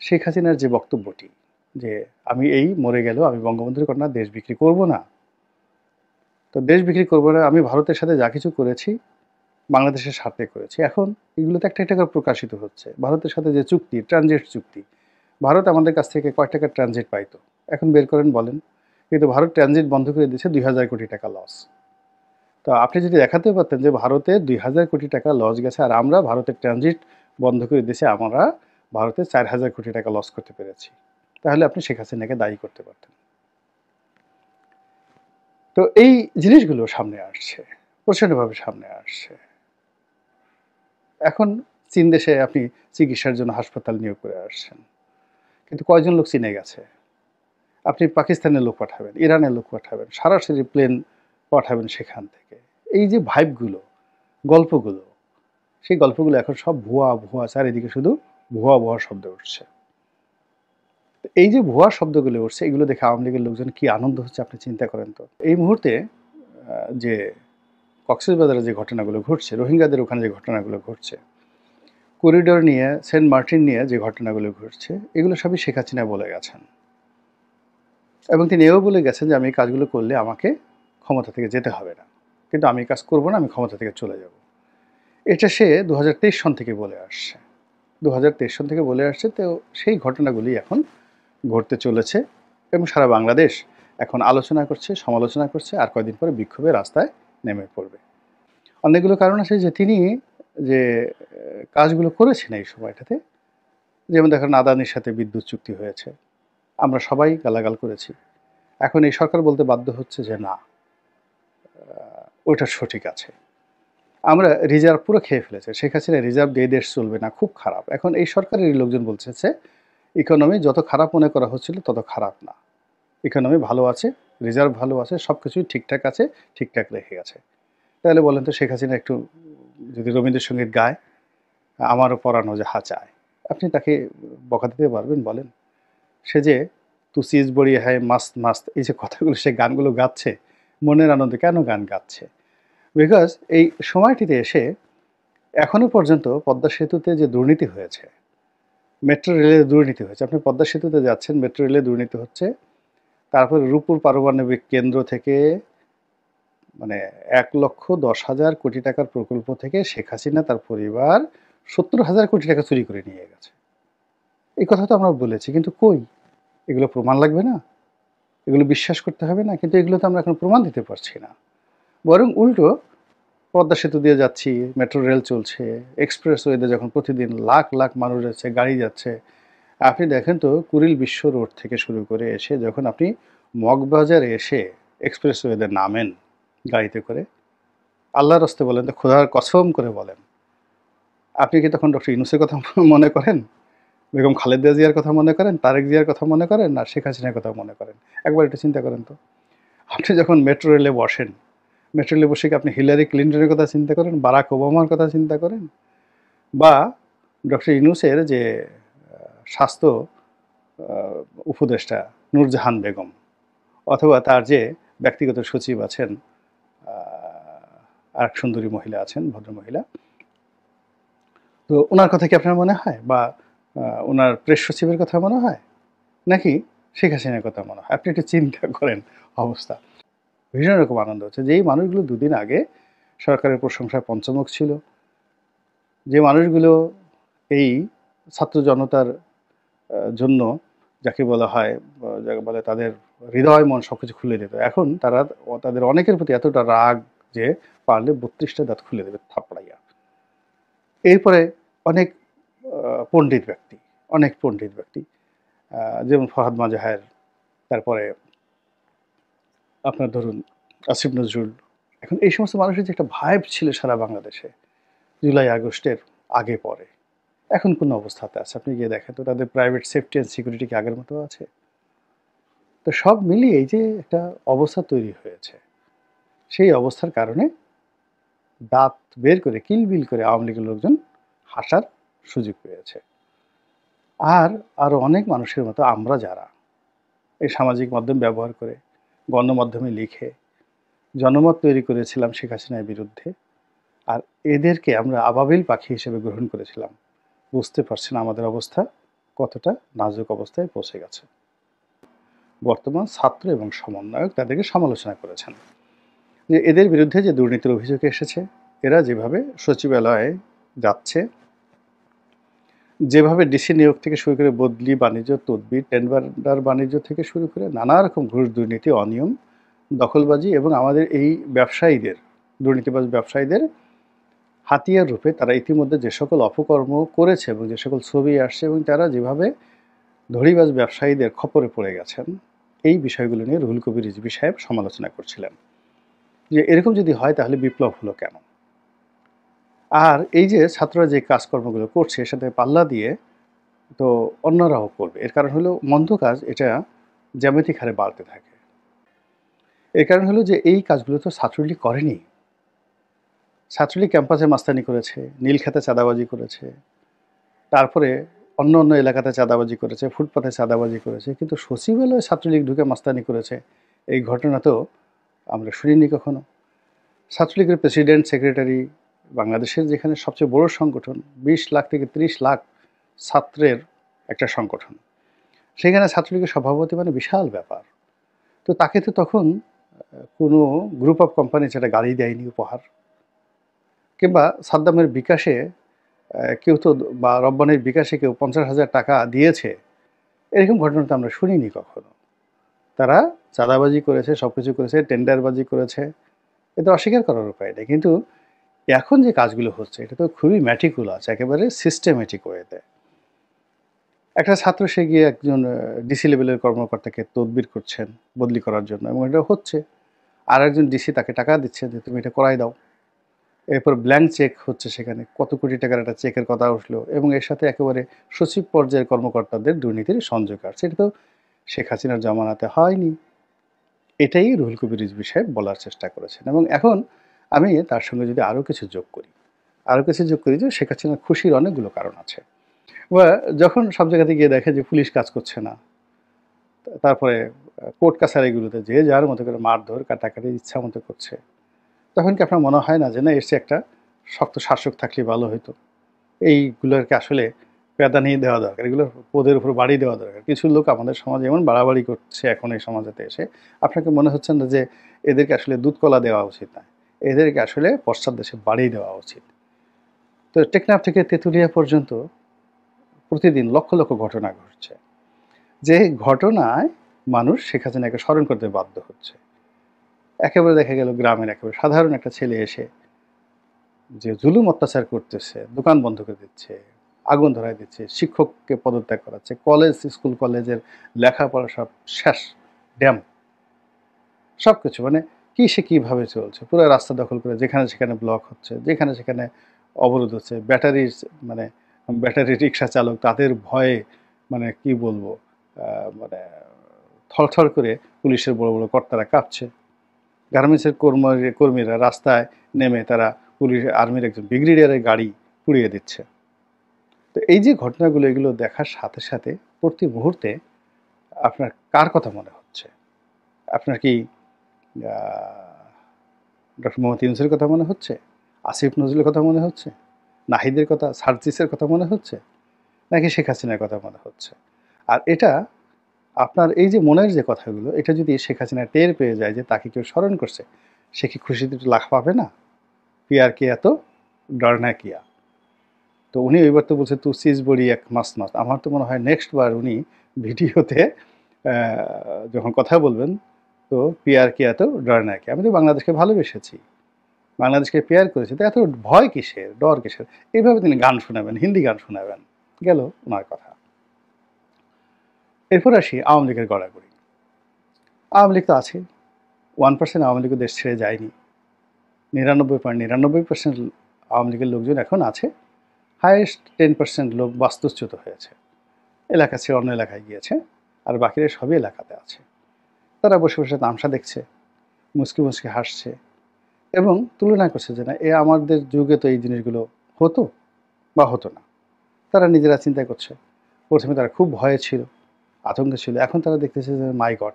শেখ হাসিনার যে বক্তব্যটি যে আমি এই মরে গেলেও আমি বঙ্গবন্ধুর কন্যা দেশ বিক্রি করব না, তো দেশ বিক্রি করব না, আমি ভারতের সাথে যা কিছু করেছি বাংলাদেশের স্বার্থে করেছি। এখন এগুলো তো একটা একটা করে প্রকাশিত হচ্ছে। ভারতের সাথে যে চুক্তি, ট্রানজিট চুক্তি, ভারত আমাদের কাছ থেকে কয় টাকার ট্রানজিট পাইতো এখন বের করেন বলেন। কিন্তু ভারত ট্রানজিট বন্ধ করে দিয়েছে ২,০০০ কোটি টাকা লস। তো আপনি যদি দেখাতে পারতেন যে ভারতে ২,০০০ কোটি টাকা লস গেছে আর আমরা ভারতের ট্রানজিট বন্ধ করে দিয়েছি, আমরা ভারতে ৪,০০০ কোটি টাকা লস করতে পেরেছি, তাহলে আপনি শেখ হাসিনাকে দায়ী করতে পারতেন। তো এই জিনিসগুলো সামনে আসছে, প্রচণ্ডভাবে সামনে আসছে। এখন চীন দেশে আপনি চিকিৎসার জন্য হাসপাতাল নিয়োগ করে আসছেন, কিন্তু কয়জন লোক চীনে গেছে? আপনি পাকিস্তানের লোক পাঠাবেন, ইরানের লোক পাঠাবেন, সরাসরি প্লেন পাঠাবেন সেখান থেকে। এই যে ভাইবগুলো, গল্পগুলো, সেই গল্পগুলো এখন সব ভুয়া ভুয়া, চারিদিকে শুধু ভুয়া ভুয়া শব্দ উঠছে। এই যে ভুয়া শব্দগুলো উঠছে, এগুলো দেখে আওয়ামী লীগের লোকজন কি আনন্দ হচ্ছে আপনি চিন্তা করেন তো। এই মুহূর্তে যে কক্সবাজারে যে ঘটনাগুলো ঘটছে, রোহিঙ্গাদের ওখানে যে ঘটনাগুলো ঘটছে, করিডোর নিয়ে, সেন্ট মার্টিন নিয়ে যে ঘটনাগুলো ঘটছে, এগুলো সবই শেখ হাসিনা বলে গেছেন। এবং তিনি এও বলে গেছেন যে আমি এই কাজগুলো করলে আমাকে ক্ষমতা থেকে যেতে হবে না, কিন্তু আমি এই কাজ করবো না, আমি ক্ষমতা থেকে চলে যাব। এটা সে ২০২৩ সন থেকে বলে আসছে। ২০২৩ সন থেকে বলে আসছে। তো সেই ঘটনাগুলি এখন ঘটতে চলেছে এবং সারা বাংলাদেশ এখন আলোচনা করছে, সমালোচনা করছে, আর কয়দিন পরে বিক্ষোভের রাস্তায় নেমে পড়বে। অনেকগুলো কারণ আছে যে তিনি যে কাজগুলো করেছেন এই সময়টাতে, যেমন দেখেন আদানির সাথে বিদ্যুৎ চুক্তি হয়েছে, আমরা সবাই গালাগাল করেছি। এখন এই সরকার বলতে বাধ্য হচ্ছে যে না, ওইটা সঠিক আছে। আমরা রিজার্ভ পুরো খেয়ে ফেলেছে, শেখ হাসিনা রিজার্ভ দিয়ে দেশ চলবে না, খুব খারাপ। এখন এই সরকারের লোকজন বলছে ইকোনমি যত খারাপ মনে করা হচ্ছিল তত খারাপ না, ইকোনমি ভালো আছে, রিজার্ভ ভালো আছে, সব কিছুই ঠিকঠাক আছে, ঠিকঠাক রেখে গেছে। তাহলে বলেন তো শেখ হাসিনা একটু যদি রবীন্দ্রসঙ্গীত গায়, আমারও পরানো যাহা চায়, আপনি তাকে বকা দিতে পারবেন বলেন? সে যে তু চিজ বড়ি হ্যায় মাস্ত মাস্ত, এই যে কথাগুলো সে গানগুলো গাচ্ছে মনের আনন্দে, কেন গান গাচ্ছে? বিকজ এই সময়টিতে এসে এখনো পর্যন্ত পদ্মা সেতুতে যে দুর্নীতি হয়েছে, মেট্রো রেলের দুর্নীতি হয়েছে, আপনি পদ্মা সেতুতে যাচ্ছেন, মেট্রো রেলে দুর্নীতি হচ্ছে, তারপরে রূপপুর পারমাণবিক কেন্দ্র থেকে মানে ১,১০,০০০ কোটি টাকার প্রকল্প থেকে শেখ হাসিনা তার পরিবার ৭০,০০০ কোটি টাকা চুরি করে নিয়ে গেছে। এই কথা তো আমরা বলেছি, কিন্তু কই? এগুলো প্রমাণ লাগবে না? এগুলো বিশ্বাস করতে হবে না? কিন্তু এগুলো তো আমরা এখন প্রমাণ দিতে পারছি না। বরং উল্টো পদ্মা সেতু দিয়ে যাচ্ছি, মেট্রো রেল চলছে, এক্সপ্রেসওয়েতে যখন প্রতিদিন লাখ লাখ মানুষ যাচ্ছে, গাড়ি যাচ্ছে। আপনি দেখেন তো কুড়িল বিশ্ব রোড থেকে শুরু করে এসে যখন আপনি মগবাজারে এসে এক্সপ্রেসওয়েতে নামেন গাড়িতে করে, আল্লাহর রাস্তে বলেন তো, খোদার কসম করে বলেন, আপনি কি তখন ডক্টর ইউনূসের কথা মনে করেন, বেগম খালেদা জিয়ার কথা মনে করেন, তারেক জিয়ার কথা মনে করেন, না শেখ হাসিনার কথা মনে করেন? একবার একটু চিন্তা করেন তো। আপনি যখন মেট্রো রেলে বসেন, মেট্রো রেলে বসে কি আপনি হিলারি ক্লিন্টনের কথা চিন্তা করেন, বারাক ওবামার কথা চিন্তা করেন, বা ডক্টর ইউনূসের যে স্বাস্থ্য উপদেষ্টা নূরজাহান বেগম, অথবা তার যে ব্যক্তিগত সচিব আছেন, আরেক সুন্দরী মহিলা আছেন, ভদ্রমহিলা, তো ওনার কথা কি আপনার মনে হয়, বা ওনার প্রেস সচিবের কথা মনে হয়, নাকি শেখ হাসিনার কথা মনে হয়? আপনি একটু চিন্তা করেন অবস্থা। ভীষণ রকম আনন্দ হচ্ছে যে এই মানুষগুলো দুদিন আগে সরকারের প্রশংসায় পঞ্চমুখ ছিল, যে মানুষগুলো এই ছাত্র জনতার জন্য যাকে বলা হয়, যাকে বলে তাদের হৃদয় মন সবকিছু খুলে দিত, এখন তারা তাদের অনেকের প্রতি এতটা রাগ যে পারলে ৩২টা দাঁত খুলে দেবে থাপড়াইয়া। এরপরে অনেক পণ্ডিত ব্যক্তি, অনেক পণ্ডিত ব্যক্তি, যেমন ফরহাদ মাজহার, তারপরে আপনার ধরুন আসিফ নজরুল, এখন এই সমস্ত মানুষের যে একটা ভাইব ছিল সারা বাংলাদেশে জুলাই আগস্টের আগে পরে, এখন কোন অবস্থাতে আছে আপনি গিয়ে দেখেন তো, তাদের প্রাইভেট সেফটি অ্যান্ড সিকিউরিটি কি আগের মতো আছে? তো সব মিলিয়ে এই যে একটা অবস্থা তৈরি হয়েছে, সেই অবস্থার কারণে দাঁত বের করে কিলবিল করে আওয়ামী লীগের লোকজন হাসার সুযোগ পেয়েছে। আর আরো অনেক মানুষের মতো আমরা যারা এই সামাজিক মাধ্যম ব্যবহার করে, গণমাধ্যমে লিখে জনমত তৈরি করেছিলাম শেখ হাসিনার বিরুদ্ধে, আর এদেরকে আমরা আবাবিল পাখি হিসেবে গ্রহণ করেছিলাম, বুঝতে পারছেন আমাদের অবস্থা কতটা নাজুক অবস্থায় পৌঁছে গেছে। বর্তমান ছাত্র এবং সমন্বয়ক তাদেরকে সমালোচনা করেছেন যে এদের বিরুদ্ধে যে দুর্নীতির অভিযোগ এসেছে, এরা যেভাবে সচিবালয়ে যাচ্ছে, যেভাবে ডিসি নিয়োগ থেকে শুরু করে বদলি, বাণিজ্য, তদবির, টেন্ডার বাণিজ্য থেকে শুরু করে নানা রকম ঘুষ, দুর্নীতি, অনিয়ম, দখলবাজি এবং আমাদের এই ব্যবসায়ীদের, দুর্নীতিবাজ ব্যবসায়ীদের হাতিয়ার রূপে তারা ইতিমধ্যে যে সকল অপকর্ম করেছে এবং যে সকল ছবি আসছে এবং তারা যেভাবে ধড়িবাজ ব্যবসায়ীদের খপ্পরে পড়ে গেছেন, এই বিষয়গুলো নিয়ে রুহুল কবির রিজভী সাহেব সমালোচনা করছিলেন যে এরকম যদি হয় তাহলে বিপ্লব হলো কেন। আর এই যে ছাত্ররা যে কাজকর্মগুলো করছে এর সাথে পাল্লা দিয়ে তো অন্যরাও করবে। এর কারণ হলো মন্দ কাজ এটা জ্যামিতিক হারে বাড়তে থাকে। এর কারণ হলো যে এই কাজগুলো তো ছাত্রলীগ করেনি। ছাত্রলীগ ক্যাম্পাসে মাস্তানি করেছে, নীলক্ষেতে চাঁদাবাজি করেছে, তারপরে অন্য অন্য এলাকাতে চাঁদাবাজি করেছে, ফুটপাতে চাঁদাবাজি করেছে, কিন্তু সচিবালয়ে ছাত্রলীগ ঢুকে মাস্তানি করেছে এই ঘটনা তো আমরা শুনিনি কখনো। ছাত্রলীগের প্রেসিডেন্ট, সেক্রেটারি, বাংলাদেশের যেখানে সবচেয়ে বড় সংগঠন, 20 লাখ থেকে 30 লাখ ছাত্রের একটা সংগঠন, সেখানে ছাত্রলীগের সভাপতি মানে বিশাল ব্যাপার। তো তাকে তো তখন কোনো গ্রুপ অফ কোম্পানি যেটা গাড়ি দেয়নি উপহার, কিংবা সাদ্দামের বিকাশে কেউ তো, বা রব্বানির বিকাশে কেউ 50,000 টাকা দিয়েছে, এরকম ঘটনা তো আমরা শুনিনি কখনো। তারা চাঁদাবাজি করেছে, সব কিছু করেছে, টেন্ডারবাজি করেছে, এটা অস্বীকার করার উপায় নেই। কিন্তু এখন যে কাজগুলো হচ্ছে এটা তো খুবই ম্যাটিকুলাস, একেবারে সিস্টেমেটিক ওয়েতে। একটা ছাত্র সে গিয়ে একজন ডিসি লেভেলের কর্মকর্তাকে তদবির করছেন বদলি করার জন্য, এবং এটা হচ্ছে। আর একজন ডিসি তাকে টাকা দিচ্ছে যে তুমি এটা করাই দাও। এরপর ব্ল্যাঙ্ক চেক হচ্ছে, সেখানে কত কোটি টাকার একটা চেকের কথা উঠলো, এবং এর সাথে একেবারে সচিব পর্যায়ের কর্মকর্তাদের দুর্নীতির সংযোগ আসছে। এটা তো শেখ হাসিনার জমানাতে হয়নি। এটাই রুহুল কবির রিজভী সাহেব বলার চেষ্টা করেছেন। এবং এখন আমি তার সঙ্গে যদি আরও কিছু যোগ করি, যে শেখ হাসিনার খুশির অনেকগুলো কারণ আছে। বা যখন সব জায়গাতে গিয়ে দেখে যে পুলিশ কাজ করছে না, তারপরে কোর্ট কাছারিগুলোতে যে যার মতো করে মারধর কাটাকাটি ইচ্ছা মতো করছে, তখন কি আপনার মনে হয় না যে না এসে একটা শক্ত শাসক থাকলে ভালো হতো? এইগুলোকে আসলে প্যাদানি দেওয়া দরকার, এগুলোর পদের উপর বাড়ি দেওয়া দরকার। কিছু লোক আমাদের সমাজে এমন বাড়াবাড়ি করছে এখন এই সমাজেতে এসে, আপনাকে মনে হচ্ছে না যে এদেরকে আসলে দুধ কলা দেওয়া উচিত না, এদেরকে আসলে পশ্চাৎ দেশে বাড়ি দেওয়া উচিত? তো টেকনাফ থেকে তেঁতুলিয়া পর্যন্ত প্রতিদিন লক্ষ লক্ষ ঘটনা ঘটছে, যে ঘটনায় মানুষ শেখ হাসিনাকে স্মরণ করতে বাধ্য হচ্ছে। একেবারে দেখা গেল গ্রামের একেবারে সাধারণ একটা ছেলে এসে যে জুলুম অত্যাচার করতেছে, দোকান বন্ধ করে দিচ্ছে, আগুন ধরায় দিচ্ছে, শিক্ষককে পদত্যাগ করাচ্ছে, কলেজ স্কুল কলেজের লেখাপড়া সব শেষ, ড্যাম, সব কিছু মানে কি সে কীভাবে চলছে, পুরো রাস্তা দখল করে যেখানে সেখানে ব্লক হচ্ছে, যেখানে সেখানে অবরোধ হচ্ছে, মানে ব্যাটারি রিক্সা চালক তাদের ভয়ে মানে কি বলবো, মানে থরথর করে পুলিশের বড় বড় কর্তারা কাঁপছে, গার্মেন্টসের কর্মীরা রাস্তায় নেমে তারা পুলিশ আর্মির একজন ব্রিগেডিয়ারের গাড়ি পুড়িয়ে দিচ্ছে। তো এই যে ঘটনাগুলো, এগুলো দেখার সাথে সাথে প্রতি মুহূর্তে আপনার কার কথা মনে হচ্ছে? আপনার কি ডক্টর মোহাম্মদ ইউনূসের কথা মনে হচ্ছে? আসিফ নজরুলের কথা মনে হচ্ছে? নাহিদের কথা, সার্জিসের কথা মনে হচ্ছে? নাকি শেখ হাসিনার কথা মনে হচ্ছে? আর এটা আপনার এই যে মনের যে কথাগুলো, এটা যদি শেখ হাসিনা টের পেয়ে যায় যে তাকে কেউ স্মরণ করছে, সে কি খুশিতে একটু লাখ পাবে না? পিয়ার কিয়া তো ডরনা কিয়া। তো উনি ওইবার তো বলছে তু সিজ বড়ি এক মাস মাস। আমার তো মনে হয় নেক্সট বার উনি ভিডিওতে যখন কথা বলবেন, তো পিয়ার কিয়া তো ডরনা কিয়া, আমি তো বাংলাদেশকে ভালোবেসেছি, বাংলাদেশকে পেয়ার করেছি, তো এত ভয় কিসের, ডর কিসের? এইভাবে তিনি গান শোনাবেন, হিন্দি গান শোনাবেন, গেল ওনার কথা। এরপর আসি আওয়ামী লীগের গড়াগড়ি। আওয়ামী লীগ তো আছে, 1% আওয়ামী লীগও দেশ ছেড়ে যায়নি, 99.99% আওয়ামী লীগের লোকজন এখন আছে, হায়েস্ট 10% লোক বাস্তুচ্যুত হয়েছে, এলাকা ছেড়ে অন্য এলাকায় গিয়েছে, আর বাকিরা সবই এলাকাতে আছে। তারা বসে বসে তামসা দেখছে, মুচকি মুচকি হাসছে, এবং তুলনা করছে যে না এ আমাদের যুগে তো এই জিনিসগুলো হতো বা হতো না। তারা নিজেরা চিন্তা করছে, প্রথমে তারা খুব ভয়ে ছিল, আতঙ্কে ছিল, এখন তারা দেখতেছে যে মাই গড,